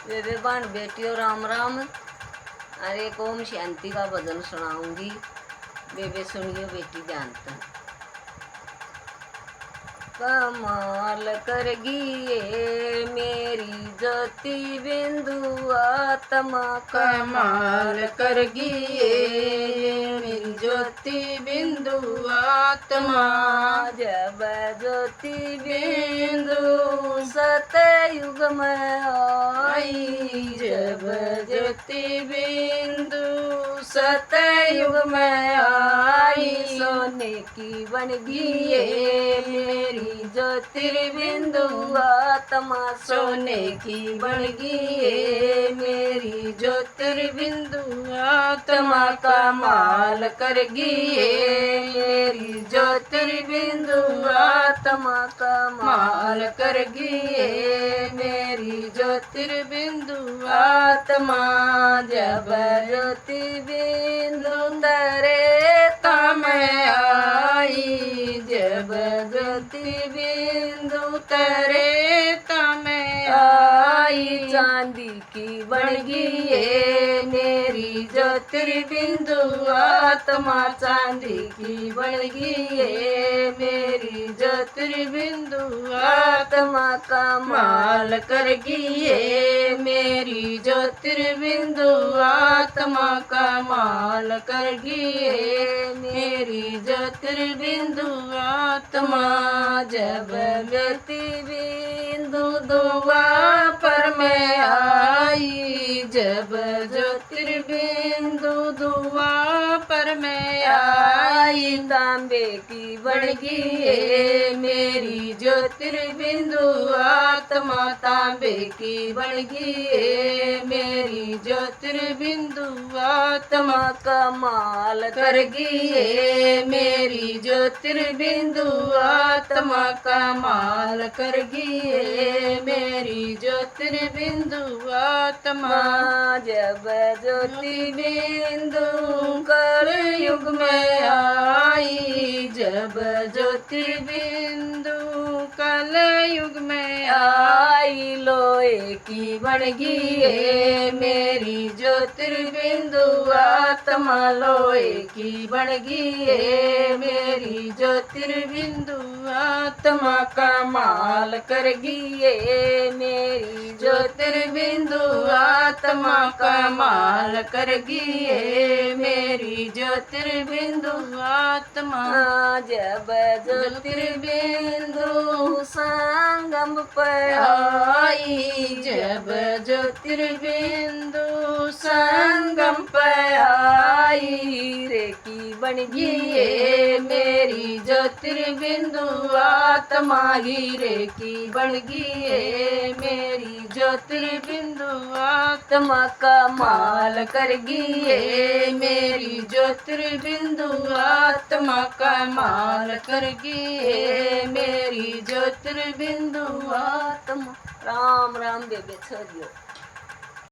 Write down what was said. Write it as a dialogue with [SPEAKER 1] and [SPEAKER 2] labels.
[SPEAKER 1] बेबे बहन बेटियों राम राम। अरे ओम शांति का भजन सुनाऊंगी, बेबे सुनियो बेटी जानता। कमाल करेगी ये मेरी ज्योति बिंदु आत्मा,
[SPEAKER 2] कमाल करेगी ये मेरी ज्योति बिंदु आत्मा।
[SPEAKER 1] जब ज्योति बिंदु सतयुग में आई,
[SPEAKER 2] जब ज्योति बिंदु सतयुग में आई,
[SPEAKER 1] सोने की बनगी ये मेरी ज्योतिर्बिंदु आत्मा,
[SPEAKER 2] सोने की बनगी ये मेरी ज्योतिर्बिंदु आत्मा। कमाल करेगी ये मेरी ज्योतिर्बिंदु आत्मा, कमाल करेगी ये मेरी ज्योतिर्बिंदु आत्मा। जब
[SPEAKER 1] ज्योति बिंदु तरे
[SPEAKER 2] मैं आई, जब ज्योति बिंदु तरे मैं आई,
[SPEAKER 1] चांदी की
[SPEAKER 2] बनगी ये मेरी ज्योतिर्बिंदु आत्मा। चांदी की बनगी ये मेरी ज्योतिर्बिंदु आत्मा। कमाल करेगी ये मेरी ज्योतिर्बिंदु आत्मा, कमाल करेगी ये मेरी ज्योतिर्बिंदु आत्मा। जब ज्योति बिंदु द्वापर में आई, जब ज्योतिर्बिंदु द्वापर में आई, तांबे की बनगी ये मेरी ज्योतिर्बिंदु आत्मा। तांबे की बनगी ये मेरी ज्योतिर्बिंदु आत्मा। कमाल करेगी ये मेरी ज्योतिर्बिंदु आत्मा, कमाल करेगी ये मेरी ज्योतिर्बिंदु आत्मा।
[SPEAKER 1] जब ज्योति
[SPEAKER 2] बिंदु कलयुग में आई, जब ज्योति बिंदु कलयुग में आई, लोहे की बनगी ये मेरी ज्योतिर्बिंदु आत्मा। लोहे की बनगी ये मेरी ज्योतिर्बिंदु आत्मा। कमाल करेगी ये मेरी ज्योतिर्बिंदु आत्मा, कमाल करेगी ये मेरी ज्योतिर्बिंदु आत्मा।
[SPEAKER 1] जब ज्योतिर्बिंदु संगम पर
[SPEAKER 2] आई, जब ज्योतिर्बिंदु संगम पर आई,
[SPEAKER 1] रे की बनगी
[SPEAKER 2] ये मेरी ज्योतिर्बिंदु आत्मा। हीरे की बनगी ये मेरी ज्योतिर्बिंदु आत्मा। कमाल करेगी ये मेरी ज्योतिर्बिंदु आत्मा, कमाल करेगी ये मेरी ज्योतिर्बिंदु आत्मा।
[SPEAKER 1] राम राम बेबे छोड़ियो।